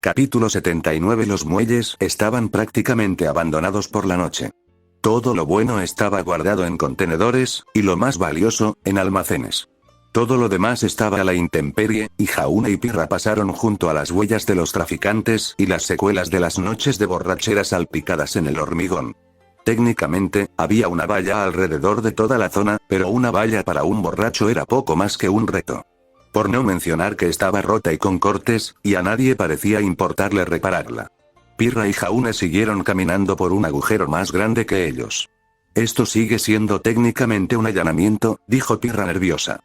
Capítulo 79. Los muelles estaban prácticamente abandonados por la noche. Todo lo bueno estaba guardado en contenedores, y lo más valioso, en almacenes. Todo lo demás estaba a la intemperie, y Jaune y Pirra pasaron junto a las huellas de los traficantes y las secuelas de las noches de borrachera salpicadas en el hormigón. Técnicamente, había una valla alrededor de toda la zona, pero una valla para un borracho era poco más que un reto. Por no mencionar que estaba rota y con cortes, y a nadie parecía importarle repararla. Pirra y Jaune siguieron caminando por un agujero más grande que ellos. Esto sigue siendo técnicamente un allanamiento, dijo Pirra nerviosa.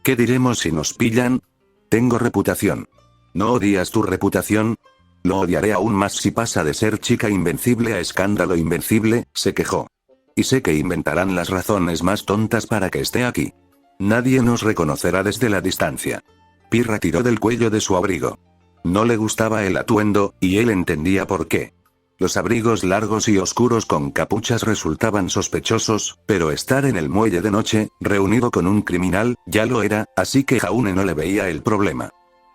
¿Qué diremos si nos pillan? Tengo reputación. ¿No odias tu reputación? Lo odiaré aún más si pasa de ser chica invencible a escándalo invencible, se quejó. Y sé que inventarán las razones más tontas para que esté aquí. Nadie nos reconocerá desde la distancia. Pirra tiró del cuello de su abrigo. No le gustaba el atuendo, y él entendía por qué. Los abrigos largos y oscuros con capuchas resultaban sospechosos, pero estar en el muelle de noche, reunido con un criminal, ya lo era, así que Jaune no le veía el problema.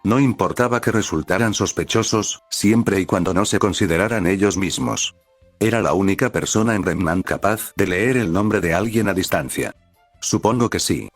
No importaba que resultaran sospechosos, siempre y cuando no se consideraran ellos mismos. Era la única persona en Remnant capaz de leer el nombre de alguien a distancia. Supongo que sí.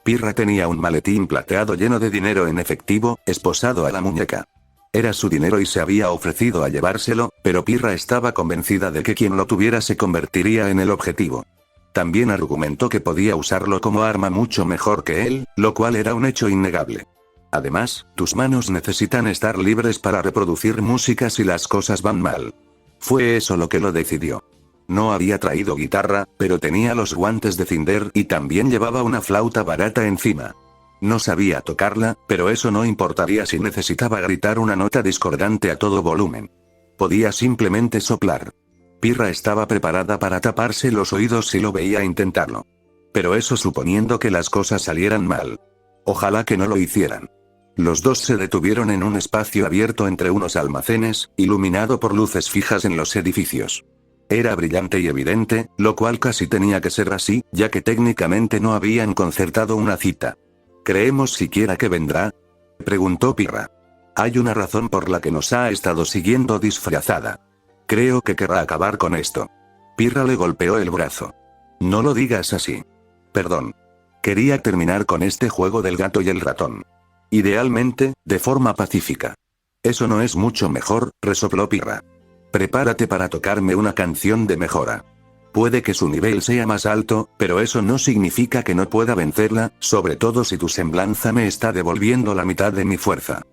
Pirra tenía un maletín plateado lleno de dinero en efectivo, esposado a la muñeca. Era su dinero y se había ofrecido a llevárselo, pero Pirra estaba convencida de que quien lo tuviera se convertiría en el objetivo. También argumentó que podía usarlo como arma mucho mejor que él, lo cual era un hecho innegable. Además, tus manos necesitan estar libres para reproducir música si las cosas van mal. Fue eso lo que lo decidió. No había traído guitarra, pero tenía los guantes de Cinder y también llevaba una flauta barata encima. No sabía tocarla, pero eso no importaría si necesitaba gritar una nota discordante a todo volumen. Podía simplemente soplar. Pirra estaba preparada para taparse los oídos si lo veía intentarlo. Pero eso suponiendo que las cosas salieran mal. Ojalá que no lo hicieran. Los dos se detuvieron en un espacio abierto entre unos almacenes, iluminado por luces fijas en los edificios. Era brillante y evidente, lo cual casi tenía que ser así, ya que técnicamente no habían concertado una cita. ¿Creemos siquiera que vendrá?, preguntó Pirra. Hay una razón por la que nos ha estado siguiendo disfrazada. Creo que querrá acabar con esto. Pirra le golpeó el brazo. No lo digas así. Perdón. Quería terminar con este juego del gato y el ratón. Idealmente, de forma pacífica. Eso no es mucho mejor, resopló Pirra. Prepárate para tocarme una canción de mejora. Puede que su nivel sea más alto, pero eso no significa que no pueda vencerla, sobre todo si tu semblanza me está devolviendo la mitad de mi fuerza.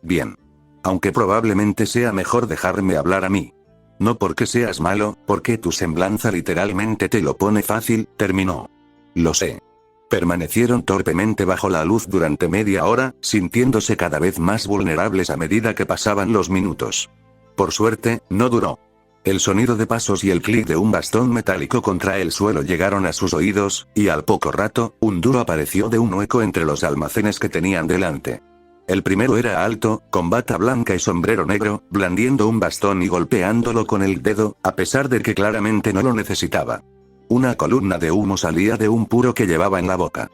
Bien. Aunque probablemente sea mejor dejarme hablar a mí. No porque seas malo, porque tu semblanza literalmente te lo pone fácil, terminó. Lo sé. Permanecieron torpemente bajo la luz durante media hora, sintiéndose cada vez más vulnerables a medida que pasaban los minutos. Por suerte, no duró. El sonido de pasos y el clic de un bastón metálico contra el suelo llegaron a sus oídos, y al poco rato, un duro apareció de un hueco entre los almacenes que tenían delante. El primero era alto, con bata blanca y sombrero negro, blandiendo un bastón y golpeándolo con el dedo, a pesar de que claramente no lo necesitaba. Una columna de humo salía de un puro que llevaba en la boca.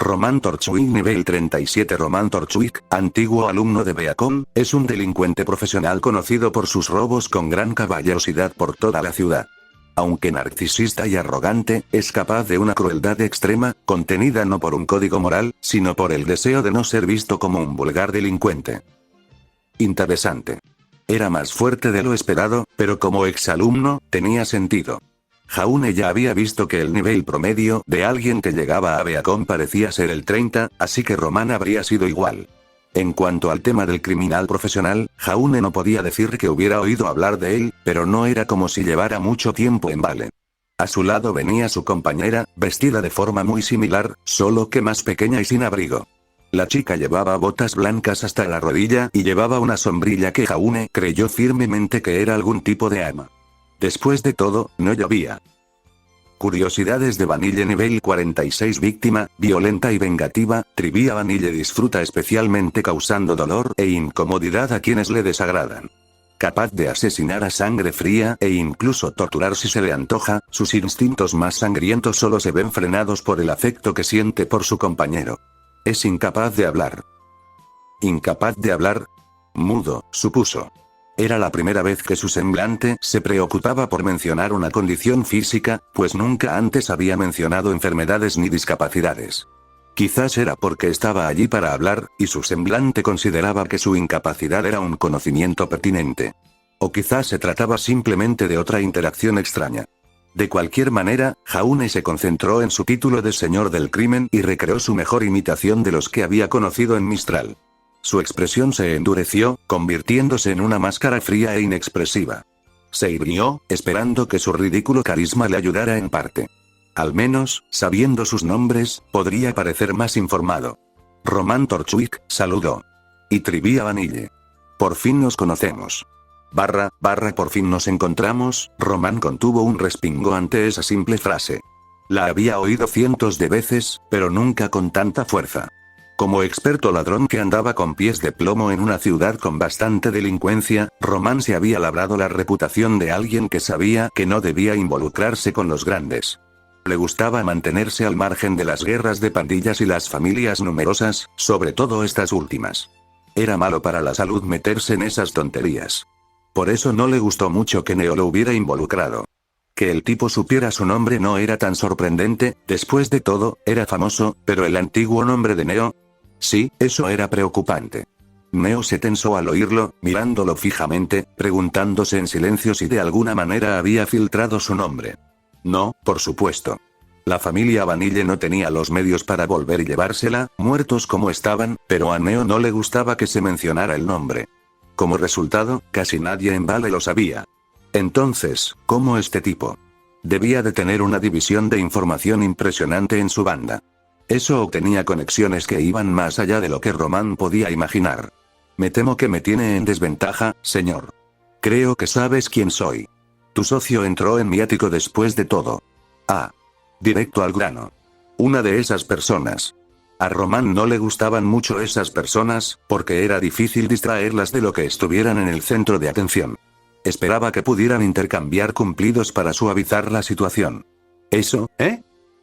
Roman Torchwick nivel 37. Roman Torchwick, antiguo alumno de Beacon, es un delincuente profesional conocido por sus robos con gran caballerosidad por toda la ciudad. Aunque narcisista y arrogante, es capaz de una crueldad extrema, contenida no por un código moral, sino por el deseo de no ser visto como un vulgar delincuente. Interesante. Era más fuerte de lo esperado, pero como exalumno, tenía sentido. Jaune ya había visto que el nivel promedio de alguien que llegaba a Beacon parecía ser el 30, así que Roman habría sido igual. En cuanto al tema del criminal profesional, Jaune no podía decir que hubiera oído hablar de él, pero no era como si llevara mucho tiempo en Vale. A su lado venía su compañera, vestida de forma muy similar, solo que más pequeña y sin abrigo. La chica llevaba botas blancas hasta la rodilla y llevaba una sombrilla que Jaune creyó firmemente que era algún tipo de arma. Después de todo, no llovía. Curiosidades de Vanille nivel 46. Víctima, violenta y vengativa, Trivia Vanille disfruta especialmente causando dolor e incomodidad a quienes le desagradan. Capaz de asesinar a sangre fría e incluso torturar si se le antoja, sus instintos más sangrientos solo se ven frenados por el afecto que siente por su compañero. Es incapaz de hablar. ¿Incapaz de hablar? Mudo, supuso. Era la primera vez que su semblante se preocupaba por mencionar una condición física, pues nunca antes había mencionado enfermedades ni discapacidades. Quizás era porque estaba allí para hablar, y su semblante consideraba que su incapacidad era un conocimiento pertinente. O quizás se trataba simplemente de otra interacción extraña. De cualquier manera, Jaune se concentró en su título de señor del crimen y recreó su mejor imitación de los que había conocido en Mistral. Su expresión se endureció, convirtiéndose en una máscara fría e inexpresiva. Se irguió, esperando que su ridículo carisma le ayudara en parte. Al menos, sabiendo sus nombres, podría parecer más informado. Román Torchwick, saludó. Y Trivia Vanille. Por fin nos conocemos. Por fin nos encontramos. Román contuvo un respingo ante esa simple frase. La había oído cientos de veces, pero nunca con tanta fuerza. Como experto ladrón que andaba con pies de plomo en una ciudad con bastante delincuencia, Román se había labrado la reputación de alguien que sabía que no debía involucrarse con los grandes. Le gustaba mantenerse al margen de las guerras de pandillas y las familias numerosas, sobre todo estas últimas. Era malo para la salud meterse en esas tonterías. Por eso no le gustó mucho que Neo lo hubiera involucrado. Que el tipo supiera su nombre no era tan sorprendente, después de todo, era famoso, pero el antiguo nombre de Neo... Sí, eso era preocupante. Neo se tensó al oírlo, mirándolo fijamente, preguntándose en silencio si de alguna manera había filtrado su nombre. No, por supuesto. La familia Vanille no tenía los medios para volver y llevársela, muertos como estaban, pero a Neo no le gustaba que se mencionara el nombre. Como resultado, casi nadie en Vale lo sabía. Entonces, ¿cómo este tipo? Debía de tener una división de información impresionante en su banda. Eso tenía conexiones que iban más allá de lo que Román podía imaginar. Me temo que me tiene en desventaja, señor. Creo que sabes quién soy. Tu socio entró en mi ático después de todo. Ah. Directo al grano. Una de esas personas. A Román no le gustaban mucho esas personas, porque era difícil distraerlas de lo que estuvieran en el centro de atención. Esperaba que pudieran intercambiar cumplidos para suavizar la situación. ¿Eso,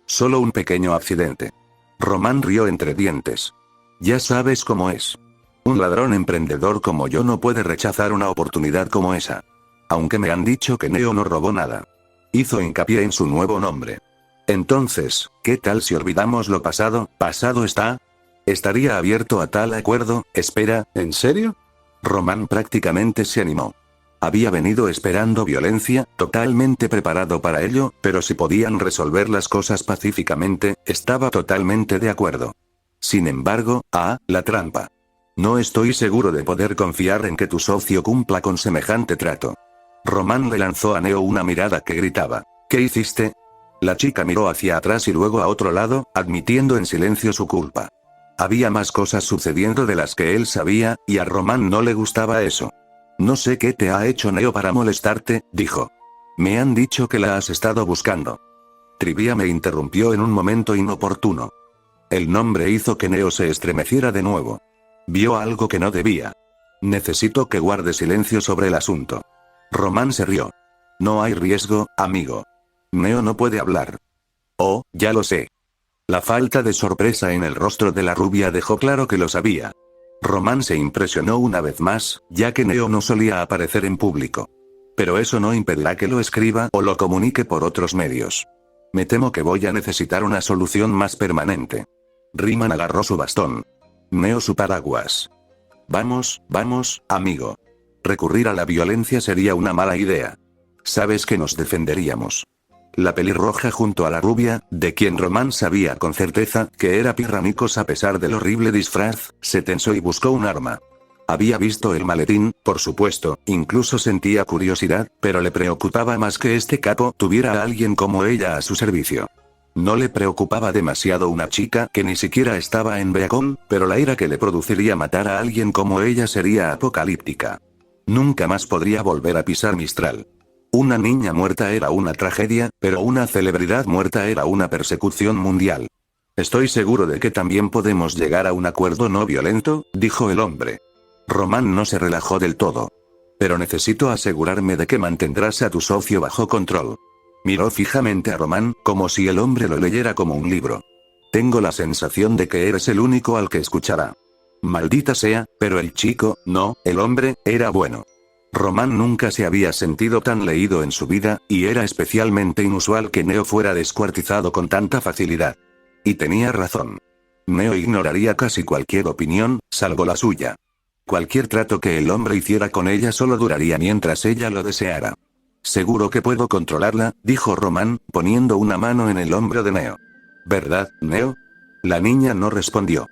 Solo un pequeño accidente. Román rió entre dientes. Ya sabes cómo es. Un ladrón emprendedor como yo no puede rechazar una oportunidad como esa. Aunque me han dicho que Neo no robó nada. Hizo hincapié en su nuevo nombre. Entonces, ¿qué tal si olvidamos lo pasado? ¿Pasado está? ¿Estaría abierto a tal acuerdo? Espera, ¿en serio? Román prácticamente se animó. Había venido esperando violencia, totalmente preparado para ello, pero si podían resolver las cosas pacíficamente, estaba totalmente de acuerdo. Sin embargo, la trampa. No estoy seguro de poder confiar en que tu socio cumpla con semejante trato. Román le lanzó a Neo una mirada que gritaba. ¿Qué hiciste? La chica miró hacia atrás y luego a otro lado, admitiendo en silencio su culpa. Había más cosas sucediendo de las que él sabía, y a Román no le gustaba eso. No sé qué te ha hecho Neo para molestarte, dijo. Me han dicho que la has estado buscando. Trivia me interrumpió en un momento inoportuno. El nombre hizo que Neo se estremeciera de nuevo. Vio algo que no debía. Necesito que guarde silencio sobre el asunto. Román se rió. No hay riesgo, amigo. Neo no puede hablar. Oh, ya lo sé. La falta de sorpresa en el rostro de la rubia dejó claro que lo sabía. Román se impresionó una vez más, ya que Neo no solía aparecer en público. Pero eso no impedirá que lo escriba o lo comunique por otros medios. Me temo que voy a necesitar una solución más permanente. Riemann agarró su bastón. Neo su paraguas. Vamos, amigo. Recurrir a la violencia sería una mala idea. Sabes que nos defenderíamos. La pelirroja junto a la rubia, de quien Román sabía con certeza que era Pirramicos a pesar del horrible disfraz, se tensó y buscó un arma. Había visto el maletín, por supuesto, incluso sentía curiosidad, pero le preocupaba más que este capo tuviera a alguien como ella a su servicio. No le preocupaba demasiado una chica que ni siquiera estaba en Beacon, pero la ira que le produciría matar a alguien como ella sería apocalíptica. Nunca más podría volver a pisar Mistral. Una niña muerta era una tragedia, pero una celebridad muerta era una persecución mundial. Estoy seguro de que también podemos llegar a un acuerdo no violento, dijo el hombre. Román no se relajó del todo. Pero necesito asegurarme de que mantendrás a tu socio bajo control. Miró fijamente a Román, como si el hombre lo leyera como un libro. Tengo la sensación de que eres el único al que escuchará. Maldita sea, pero el chico, no, el hombre, era bueno. Román nunca se había sentido tan leído en su vida, y era especialmente inusual que Neo fuera descuartizado con tanta facilidad. Y tenía razón. Neo ignoraría casi cualquier opinión, salvo la suya. Cualquier trato que el hombre hiciera con ella solo duraría mientras ella lo deseara. Seguro que puedo controlarla, dijo Román, poniendo una mano en el hombro de Neo. ¿Verdad, Neo? La niña no respondió.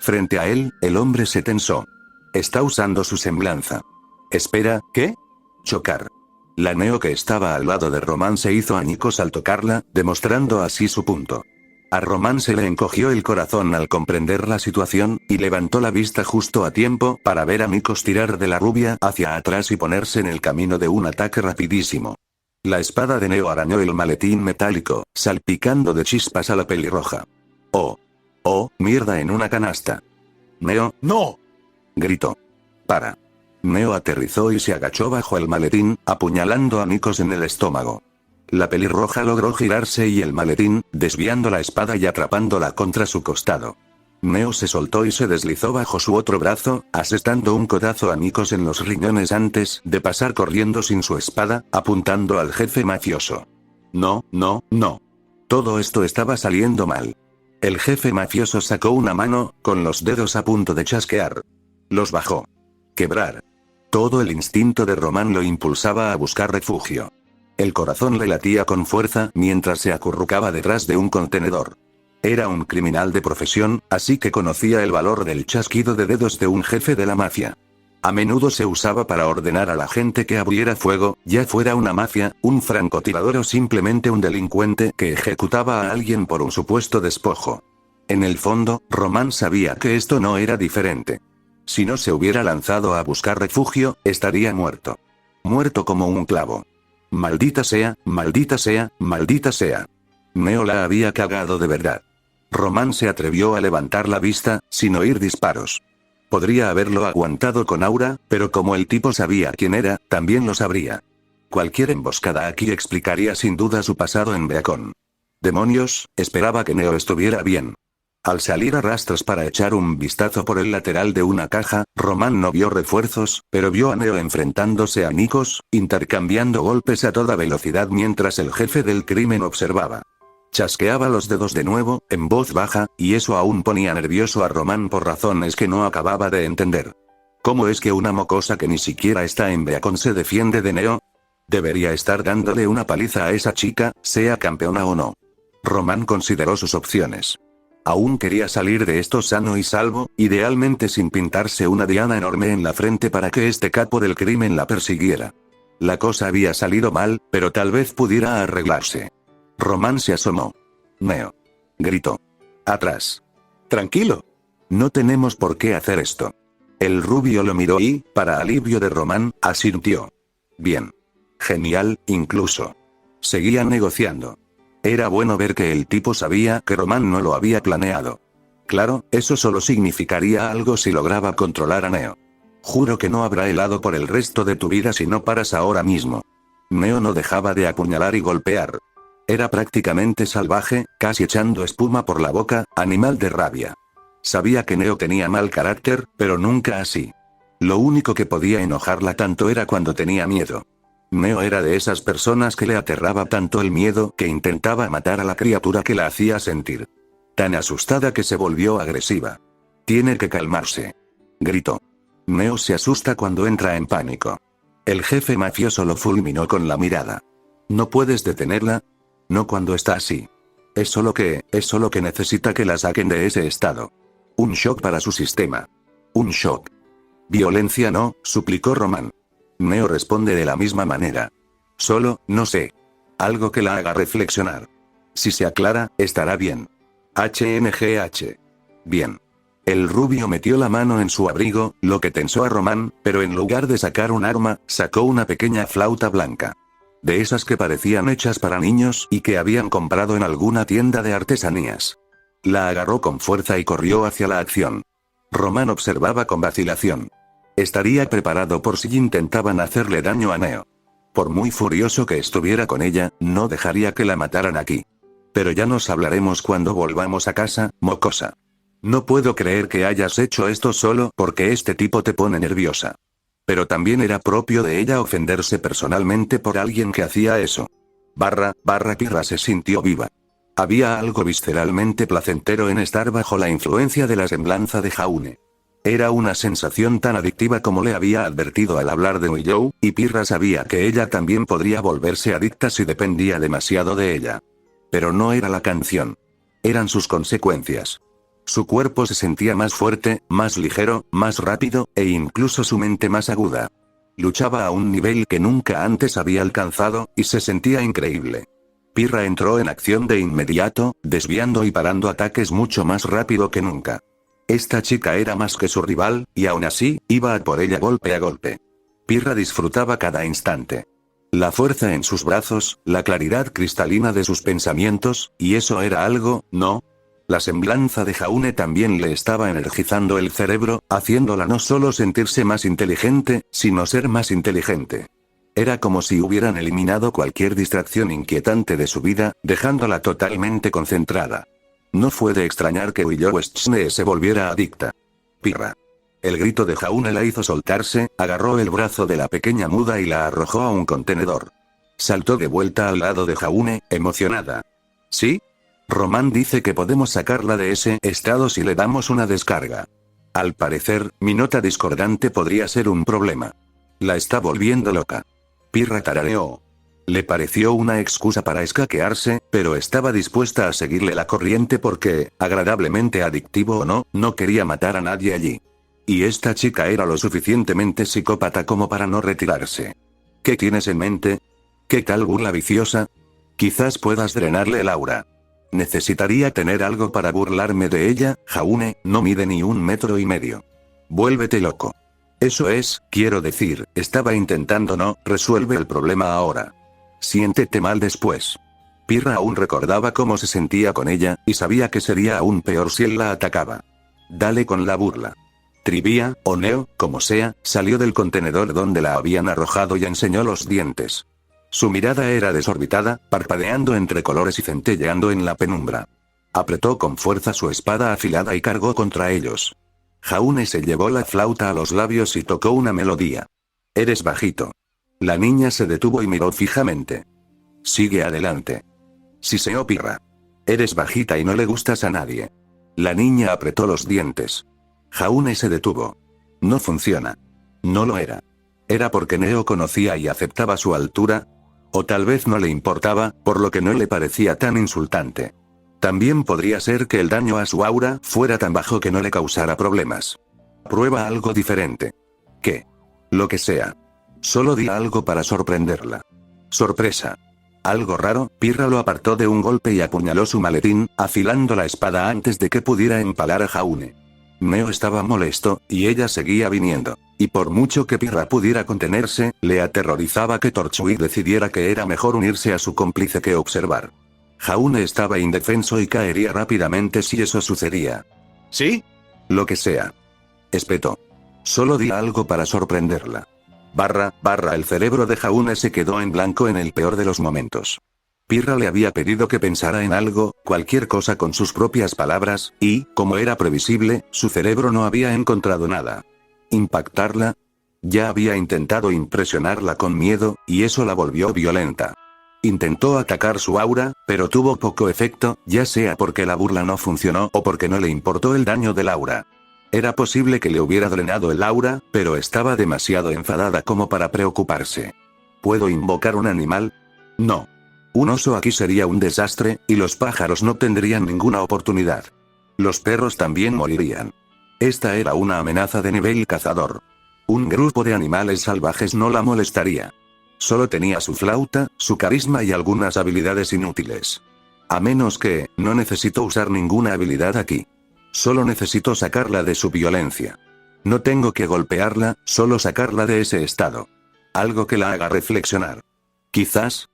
Frente a él, el hombre se tensó. Está usando su semblanza. Espera, ¿qué? Chocar. La Neo que estaba al lado de Román se hizo añicos al tocarla, demostrando así su punto. A Román se le encogió el corazón al comprender la situación, y levantó la vista justo a tiempo para ver a Nikos tirar de la rubia hacia atrás y ponerse en el camino de un ataque rapidísimo. La espada de Neo arañó el maletín metálico, salpicando de chispas a la pelirroja. ¡Oh! ¡Oh, mierda en una canasta! Neo, ¡no! Gritó. ¡Para! Neo aterrizó y se agachó bajo el maletín, apuñalando a Nikos en el estómago. La pelirroja logró girarse y el maletín, desviando la espada y atrapándola contra su costado. Neo se soltó y se deslizó bajo su otro brazo, asestando un codazo a Nikos en los riñones antes de pasar corriendo sin su espada, apuntando al jefe mafioso. No, no, no. Todo esto estaba saliendo mal. El jefe mafioso sacó una mano, con los dedos a punto de chasquear. Los bajó. Quebrar. Todo el instinto de Román lo impulsaba a buscar refugio. El corazón le latía con fuerza mientras se acurrucaba detrás de un contenedor. Era un criminal de profesión, así que conocía el valor del chasquido de dedos de un jefe de la mafia. A menudo se usaba para ordenar a la gente que abriera fuego, ya fuera una mafia, un francotirador o simplemente un delincuente que ejecutaba a alguien por un supuesto despojo. En el fondo, Román sabía que esto no era diferente. Si no se hubiera lanzado a buscar refugio, estaría muerto. Muerto como un clavo. Maldita sea, maldita sea, maldita sea. Neo la había cagado de verdad. Román se atrevió a levantar la vista, sin oír disparos. Podría haberlo aguantado con Aura, pero como el tipo sabía quién era, también lo sabría. Cualquier emboscada aquí explicaría sin duda su pasado en Beacon. Demonios, esperaba que Neo estuviera bien. Al salir a rastras para echar un vistazo por el lateral de una caja, Román no vio refuerzos, pero vio a Neo enfrentándose a Nikos, intercambiando golpes a toda velocidad mientras el jefe del crimen observaba. Chasqueaba los dedos de nuevo, en voz baja, y eso aún ponía nervioso a Román por razones que no acababa de entender. ¿Cómo es que una mocosa que ni siquiera está en Beacon se defiende de Neo? Debería estar dándole una paliza a esa chica, sea campeona o no. Román consideró sus opciones. Aún quería salir de esto sano y salvo, idealmente sin pintarse una diana enorme en la frente para que este capo del crimen la persiguiera. La cosa había salido mal, pero tal vez pudiera arreglarse. Román se asomó. Neo. Gritó. Atrás. Tranquilo. No tenemos por qué hacer esto. El rubio lo miró y, para alivio de Román, asintió. Bien. Genial, incluso. Seguían negociando. Era bueno ver que el tipo sabía que Román no lo había planeado. Claro, eso solo significaría algo si lograba controlar a Neo. Juro que no habrá helado por el resto de tu vida si no paras ahora mismo. Neo no dejaba de apuñalar y golpear. Era prácticamente salvaje, casi echando espuma por la boca, animal de rabia. Sabía que Neo tenía mal carácter, pero nunca así. Lo único que podía enojarla tanto era cuando tenía miedo. Neo era de esas personas que le aterraba tanto el miedo que intentaba matar a la criatura que la hacía sentir. Tan asustada que se volvió agresiva. Tiene que calmarse. Gritó. Neo se asusta cuando entra en pánico. El jefe mafioso lo fulminó con la mirada. ¿No puedes detenerla? No cuando está así. Es solo que necesita que la saquen de ese estado. Un shock para su sistema. Un shock. Violencia no, suplicó Román. Neo responde de la misma manera. Solo, no sé. Algo que la haga reflexionar. Si se aclara, estará bien. HNGH. Bien. El rubio metió la mano en su abrigo, lo que tensó a Román, pero en lugar de sacar un arma, sacó una pequeña flauta blanca. De esas que parecían hechas para niños y que habían comprado en alguna tienda de artesanías. La agarró con fuerza y corrió hacia la acción. Román observaba con vacilación. Estaría preparado por si intentaban hacerle daño a Neo. Por muy furioso que estuviera con ella, no dejaría que la mataran aquí. Pero ya nos hablaremos cuando volvamos a casa, mocosa. No puedo creer que hayas hecho esto solo porque este tipo te pone nerviosa. Pero también era propio de ella ofenderse personalmente por alguien que hacía eso. Pirra se sintió viva. Había algo visceralmente placentero en estar bajo la influencia de la semblanza de Jaune. Era una sensación tan adictiva como le había advertido al hablar de Willow, y Pirra sabía que ella también podría volverse adicta si dependía demasiado de ella. Pero no era la canción. Eran sus consecuencias. Su cuerpo se sentía más fuerte, más ligero, más rápido, e incluso su mente más aguda. Luchaba a un nivel que nunca antes había alcanzado, y se sentía increíble. Pirra entró en acción de inmediato, desviando y parando ataques mucho más rápido que nunca. Esta chica era más que su rival, y aún así, iba a por ella golpe a golpe. Pirra disfrutaba cada instante. La fuerza en sus brazos, la claridad cristalina de sus pensamientos, y eso era algo, ¿no? La semblanza de Jaune también le estaba energizando el cerebro, haciéndola no solo sentirse más inteligente, sino ser más inteligente. Era como si hubieran eliminado cualquier distracción inquietante de su vida, dejándola totalmente concentrada. No fue de extrañar que Willow Westchne se volviera adicta. Pirra. El grito de Jaune la hizo soltarse, agarró el brazo de la pequeña muda y la arrojó a un contenedor. Saltó de vuelta al lado de Jaune, emocionada. ¿Sí? Román dice que podemos sacarla de ese estado si le damos una descarga. Al parecer, mi nota discordante podría ser un problema. La está volviendo loca. Pirra tarareó. Le pareció una excusa para escaquearse, pero estaba dispuesta a seguirle la corriente porque, agradablemente adictivo o no, no quería matar a nadie allí. Y esta chica era lo suficientemente psicópata como para no retirarse. ¿Qué tienes en mente? ¿Qué tal burla viciosa? Quizás puedas drenarle el aura. Necesitaría tener algo para burlarme de ella. Jaune no mide ni 1,5 metros. Vuélvete loco. Eso es, quiero decir, estaba intentando no, resuelve el problema ahora. Siéntete mal después. Pirra aún recordaba cómo se sentía con ella, y sabía que sería aún peor si él la atacaba. Dale con la burla. Trivia, o Neo, como sea, salió del contenedor donde la habían arrojado y enseñó los dientes. Su mirada era desorbitada, parpadeando entre colores y centelleando en la penumbra. Apretó con fuerza su espada afilada y cargó contra ellos. Jaune se llevó la flauta a los labios y tocó una melodía. Eres bajito. La niña se detuvo y miró fijamente. Sigue adelante. Siseó Pirra. Eres bajita y no le gustas a nadie. La niña apretó los dientes. Jaune se detuvo. No funciona. No lo era. ¿Era porque Neo conocía y aceptaba su altura? O tal vez no le importaba, por lo que no le parecía tan insultante. También podría ser que el daño a su aura fuera tan bajo que no le causara problemas. Prueba algo diferente. ¿Qué? Lo que sea. Solo di algo para sorprenderla. Sorpresa. Algo raro. Pirra lo apartó de un golpe y apuñaló su maletín, afilando la espada antes de que pudiera empalar a Jaune. Neo estaba molesto, y ella seguía viniendo. Y por mucho que Pirra pudiera contenerse, le aterrorizaba que Torchwick decidiera que era mejor unirse a su cómplice que observar. Jaune estaba indefenso y caería rápidamente si eso sucedía. ¿Sí? Lo que sea. Espetó. Solo di algo para sorprenderla. El cerebro de Jaune se quedó en blanco en el peor de los momentos. Pirra le había pedido que pensara en algo, cualquier cosa con sus propias palabras, y, como era previsible, su cerebro no había encontrado nada. ¿Impactarla? Ya había intentado impresionarla con miedo, y eso la volvió violenta. Intentó atacar su aura, pero tuvo poco efecto, ya sea porque la burla no funcionó o porque no le importó el daño del aura. Era posible que le hubiera drenado el aura, pero estaba demasiado enfadada como para preocuparse. ¿Puedo invocar un animal? No. Un oso aquí sería un desastre, y los pájaros no tendrían ninguna oportunidad. Los perros también morirían. Esta era una amenaza de nivel cazador. Un grupo de animales salvajes no la molestaría. Solo tenía su flauta, su carisma y algunas habilidades inútiles. A menos que, no necesito usar ninguna habilidad aquí. Solo necesito sacarla de su violencia. No tengo que golpearla, solo sacarla de ese estado. Algo que la haga reflexionar. Quizás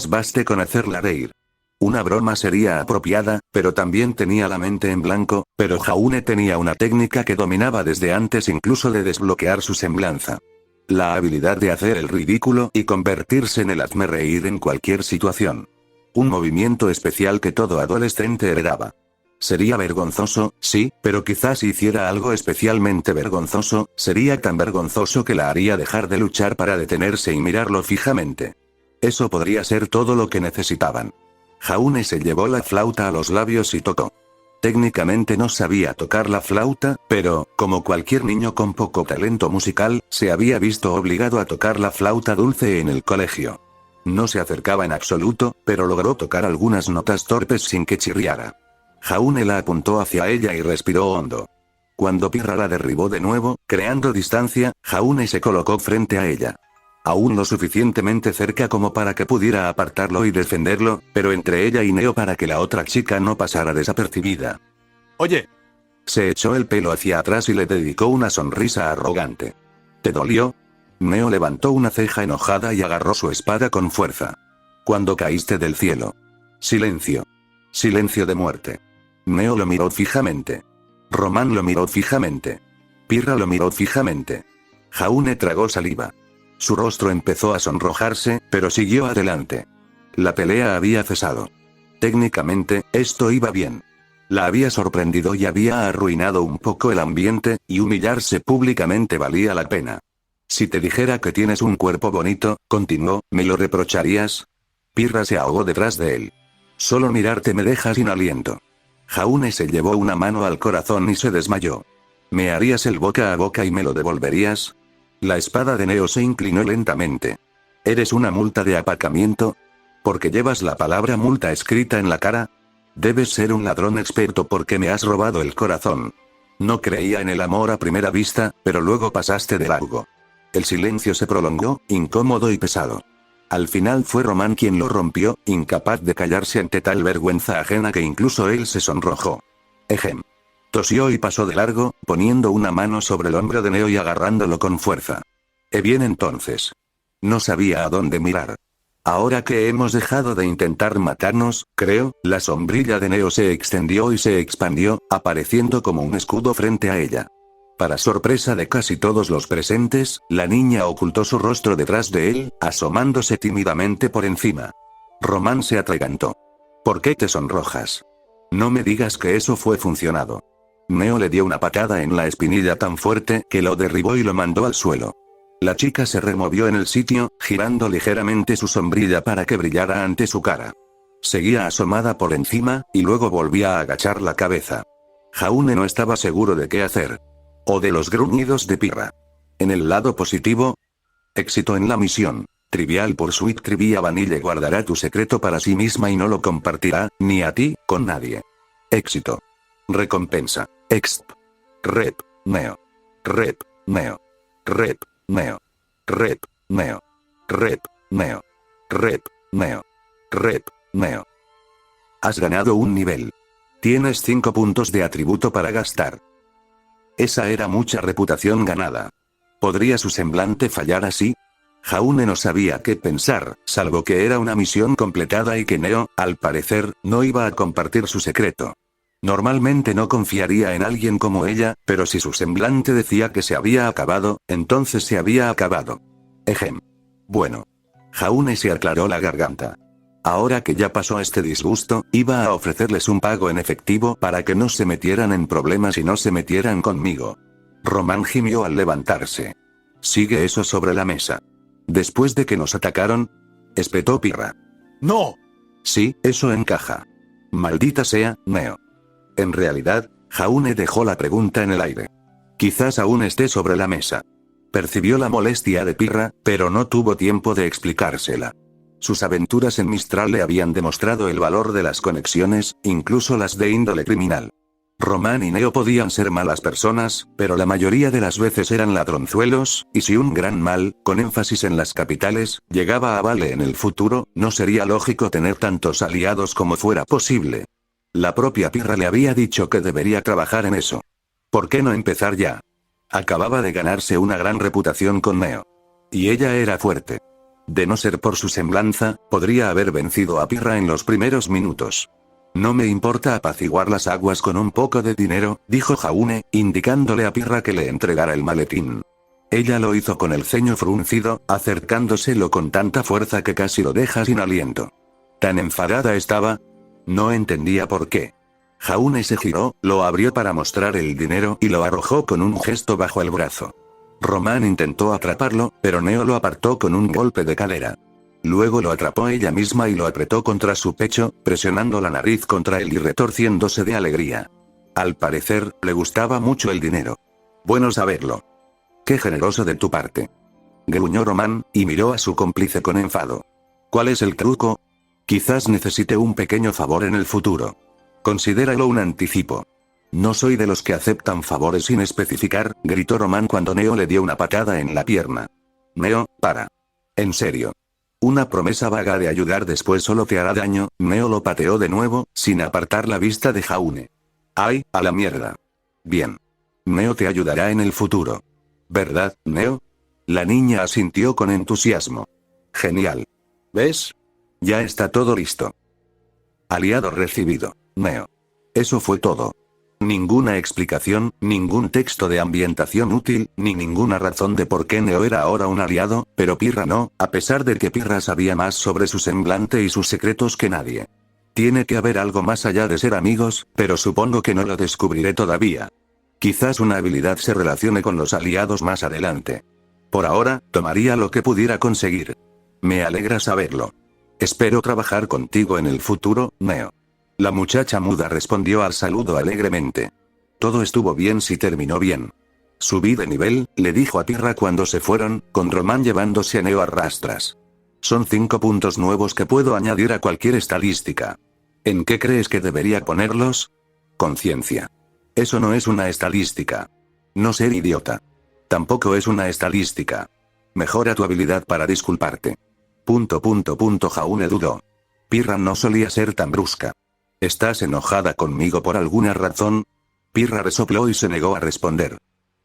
baste con hacerla reír. Una broma sería apropiada, pero también tenía la mente en blanco, pero Jaune tenía una técnica que dominaba desde antes incluso de desbloquear su semblanza. La habilidad de hacer el ridículo y convertirse en el hazmerreír en cualquier situación. Un movimiento especial que todo adolescente heredaba. Sería vergonzoso, sí, pero quizás si hiciera algo especialmente vergonzoso, sería tan vergonzoso que la haría dejar de luchar para detenerse y mirarlo fijamente. Eso podría ser todo lo que necesitaban. Jaune se llevó la flauta a los labios y tocó. Técnicamente no sabía tocar la flauta, pero, como cualquier niño con poco talento musical, se había visto obligado a tocar la flauta dulce en el colegio. No se acercaba en absoluto, pero logró tocar algunas notas torpes sin que chirriara. Jaune la apuntó hacia ella y respiró hondo. Cuando Pirra la derribó de nuevo, creando distancia, Jaune se colocó frente a ella. Aún lo suficientemente cerca como para que pudiera apartarlo y defenderlo, pero entre ella y Neo para que la otra chica no pasara desapercibida. Oye. Se echó el pelo hacia atrás y le dedicó una sonrisa arrogante. ¿Te dolió? Neo levantó una ceja enojada y agarró su espada con fuerza. Cuando caíste del cielo. Silencio. Silencio de muerte. Neo lo miró fijamente. Román lo miró fijamente. Pirra lo miró fijamente. Jaune tragó saliva. Su rostro empezó a sonrojarse, pero siguió adelante. La pelea había cesado. Técnicamente, esto iba bien. La había sorprendido y había arruinado un poco el ambiente, y humillarse públicamente valía la pena. Si te dijera que tienes un cuerpo bonito, continuó, ¿me lo reprocharías? Pirra se ahogó detrás de él. Solo mirarte me deja sin aliento. Jaune se llevó una mano al corazón y se desmayó. ¿Me harías el boca a boca y me lo devolverías? La espada de Neo se inclinó lentamente. ¿Eres una multa de aparcamiento? ¿Porque llevas la palabra multa escrita en la cara? Debes ser un ladrón experto porque me has robado el corazón. No creía en el amor a primera vista, pero luego pasaste de largo. El silencio se prolongó, incómodo y pesado. Al final fue Román quien lo rompió, incapaz de callarse ante tal vergüenza ajena que incluso él se sonrojó. Ejem. Tosió y pasó de largo, poniendo una mano sobre el hombro de Neo y agarrándolo con fuerza. Bien entonces. No sabía a dónde mirar. Ahora que hemos dejado de intentar matarnos, creo, la sombrilla de Neo se extendió y se expandió, apareciendo como un escudo frente a ella. Para sorpresa de casi todos los presentes, la niña ocultó su rostro detrás de él, asomándose tímidamente por encima. Román se atragantó. ¿Por qué te sonrojas? No me digas que eso fue funcionado. Neo le dio una patada en la espinilla tan fuerte que lo derribó y lo mandó al suelo. La chica se removió en el sitio, girando ligeramente su sombrilla para que brillara ante su cara. Seguía asomada por encima, y luego volvía a agachar la cabeza. Jaune no estaba seguro de qué hacer. O de los gruñidos de Pirra. En el lado positivo, éxito en la misión. Trivial Pursuit Trivia Vanille guardará tu secreto para sí misma y no lo compartirá, ni a ti, con nadie. Éxito. Recompensa. Exp. Rep. Neo. Rep. Neo. Rep. Neo. Rep. Neo. Rep. Neo. Rep. Neo. Rep. Neo. Has ganado un nivel. Tienes 5 puntos de atributo para gastar. Esa era mucha reputación ganada. ¿Podría su semblante fallar así? Jaune no sabía qué pensar, salvo que era una misión completada y que Neo, al parecer, no iba a compartir su secreto. Normalmente no confiaría en alguien como ella, pero si su semblante decía que se había acabado, entonces se había acabado. Ejem. Bueno. Jaune se aclaró la garganta. Ahora que ya pasó este disgusto, iba a ofrecerles un pago en efectivo para que no se metieran en problemas y no se metieran conmigo. Román gimió al levantarse. Sigue eso sobre la mesa. Después de que nos atacaron, espetó Pirra. ¡No! Sí, eso encaja. Maldita sea, Neo. En realidad, Jaune dejó la pregunta en el aire. Quizás aún esté sobre la mesa. Percibió la molestia de Pirra, pero no tuvo tiempo de explicársela. Sus aventuras en Mistral le habían demostrado el valor de las conexiones, incluso las de índole criminal. Román y Neo podían ser malas personas, pero la mayoría de las veces eran ladronzuelos, y si un gran mal, con énfasis en las capitales, llegaba a Vale en el futuro, no sería lógico tener tantos aliados como fuera posible. La propia Pirra le había dicho que debería trabajar en eso. ¿Por qué no empezar ya? Acababa de ganarse una gran reputación con Neo. Y ella era fuerte. De no ser por su semblanza, podría haber vencido a Pirra en los primeros minutos. No me importa apaciguar las aguas con un poco de dinero, dijo Jaune, indicándole a Pirra que le entregara el maletín. Ella lo hizo con el ceño fruncido, acercándoselo con tanta fuerza que casi lo deja sin aliento. Tan enfadada estaba. No entendía por qué. Jaune se giró, lo abrió para mostrar el dinero y lo arrojó con un gesto bajo el brazo. Román intentó atraparlo, pero Neo lo apartó con un golpe de cadera. Luego lo atrapó ella misma y lo apretó contra su pecho, presionando la nariz contra él y retorciéndose de alegría. Al parecer, le gustaba mucho el dinero. Bueno saberlo. Qué generoso de tu parte. Gruñó Román, y miró a su cómplice con enfado. ¿Cuál es el truco? Quizás necesite un pequeño favor en el futuro. Considéralo un anticipo. No soy de los que aceptan favores sin especificar, gritó Román cuando Neo le dio una patada en la pierna. Neo, para. En serio. Una promesa vaga de ayudar después solo te hará daño. Neo lo pateó de nuevo, sin apartar la vista de Jaune. ¡Ay, a la mierda! Bien. Neo te ayudará en el futuro. ¿Verdad, Neo? La niña asintió con entusiasmo. Genial. ¿Ves? Ya está todo listo. Aliado recibido, Neo. Eso fue todo. Ninguna explicación, ningún texto de ambientación útil, ni ninguna razón de por qué Neo era ahora un aliado, pero Pirra no, a pesar de que Pirra sabía más sobre su semblante y sus secretos que nadie. Tiene que haber algo más allá de ser amigos, pero supongo que no lo descubriré todavía. Quizás una habilidad se relacione con los aliados más adelante. Por ahora, tomaría lo que pudiera conseguir. Me alegra saberlo. Espero trabajar contigo en el futuro, Neo. La muchacha muda respondió al saludo alegremente. Todo estuvo bien si terminó bien. Subí de nivel, le dijo a Pirra cuando se fueron, con Román llevándose a Neo a rastras. Son 5 puntos nuevos que puedo añadir a cualquier estadística. ¿En qué crees que debería ponerlos? Conciencia. Eso no es una estadística. No ser idiota. Tampoco es una estadística. Mejora tu habilidad para disculparte. Jaune dudó. Pirra no solía ser tan brusca. ¿Estás enojada conmigo por alguna razón? Pirra resopló y se negó a responder.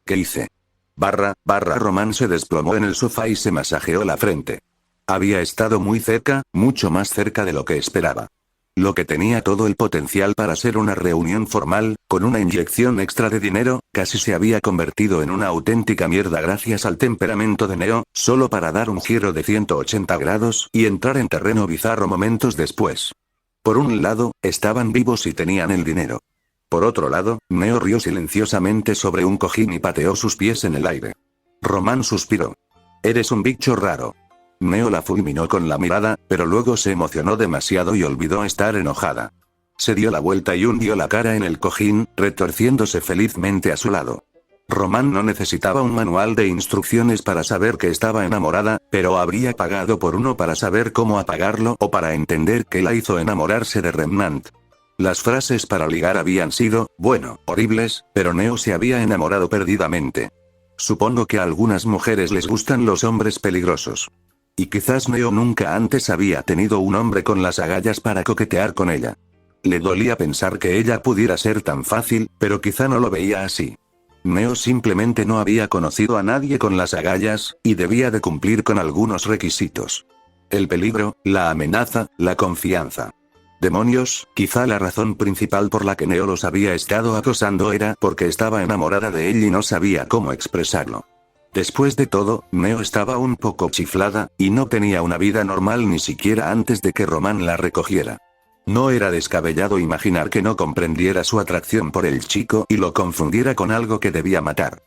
¿Qué hice? Román se desplomó en el sofá y se masajeó la frente. Había estado muy cerca, mucho más cerca de lo que esperaba. Lo que tenía todo el potencial para ser una reunión formal, con una inyección extra de dinero, casi se había convertido en una auténtica mierda gracias al temperamento de Neo, solo para dar un giro de 180 grados y entrar en terreno bizarro momentos después. Por un lado, estaban vivos y tenían el dinero. Por otro lado, Neo rió silenciosamente sobre un cojín y pateó sus pies en el aire. Román suspiró. Eres un bicho raro. Neo la fulminó con la mirada, pero luego se emocionó demasiado y olvidó estar enojada. Se dio la vuelta y hundió la cara en el cojín, retorciéndose felizmente a su lado. Román no necesitaba un manual de instrucciones para saber que estaba enamorada, pero habría pagado por uno para saber cómo apagarlo o para entender qué la hizo enamorarse de Remnant. Las frases para ligar habían sido, bueno, horribles, pero Neo se había enamorado perdidamente. Supongo que a algunas mujeres les gustan los hombres peligrosos. Y quizás Neo nunca antes había tenido un hombre con las agallas para coquetear con ella. Le dolía pensar que ella pudiera ser tan fácil, pero quizá no lo veía así. Neo simplemente no había conocido a nadie con las agallas, y debía de cumplir con algunos requisitos. El peligro, la amenaza, la confianza. Demonios, quizá la razón principal por la que Neo los había estado acosando era porque estaba enamorada de él y no sabía cómo expresarlo. Después de todo, Neo estaba un poco chiflada, y no tenía una vida normal ni siquiera antes de que Román la recogiera. No era descabellado imaginar que no comprendiera su atracción por el chico y lo confundiera con algo que debía matar.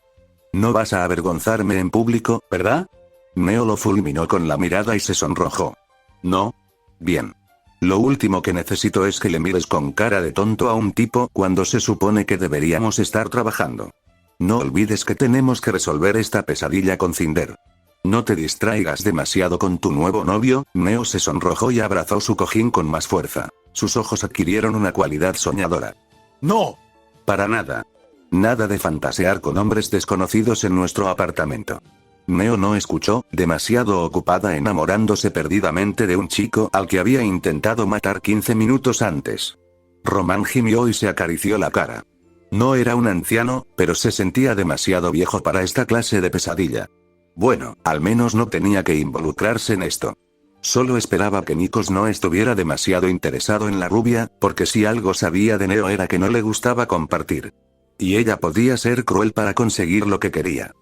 No vas a avergonzarme en público, ¿verdad? Neo lo fulminó con la mirada y se sonrojó. No. Bien. Lo último que necesito es que le mires con cara de tonto a un tipo cuando se supone que deberíamos estar trabajando. No olvides que tenemos que resolver esta pesadilla con Cinder. No te distraigas demasiado con tu nuevo novio. Neo se sonrojó y abrazó su cojín con más fuerza. Sus ojos adquirieron una cualidad soñadora. ¡No! Para nada. Nada de fantasear con hombres desconocidos en nuestro apartamento. Neo no escuchó, demasiado ocupada enamorándose perdidamente de un chico al que había intentado matar 15 minutos antes. Román gimió y se acarició la cara. No era un anciano, pero se sentía demasiado viejo para esta clase de pesadilla. Bueno, al menos no tenía que involucrarse en esto. Solo esperaba que Nikos no estuviera demasiado interesado en la rubia, porque si algo sabía de Neo era que no le gustaba compartir. Y ella podía ser cruel para conseguir lo que quería.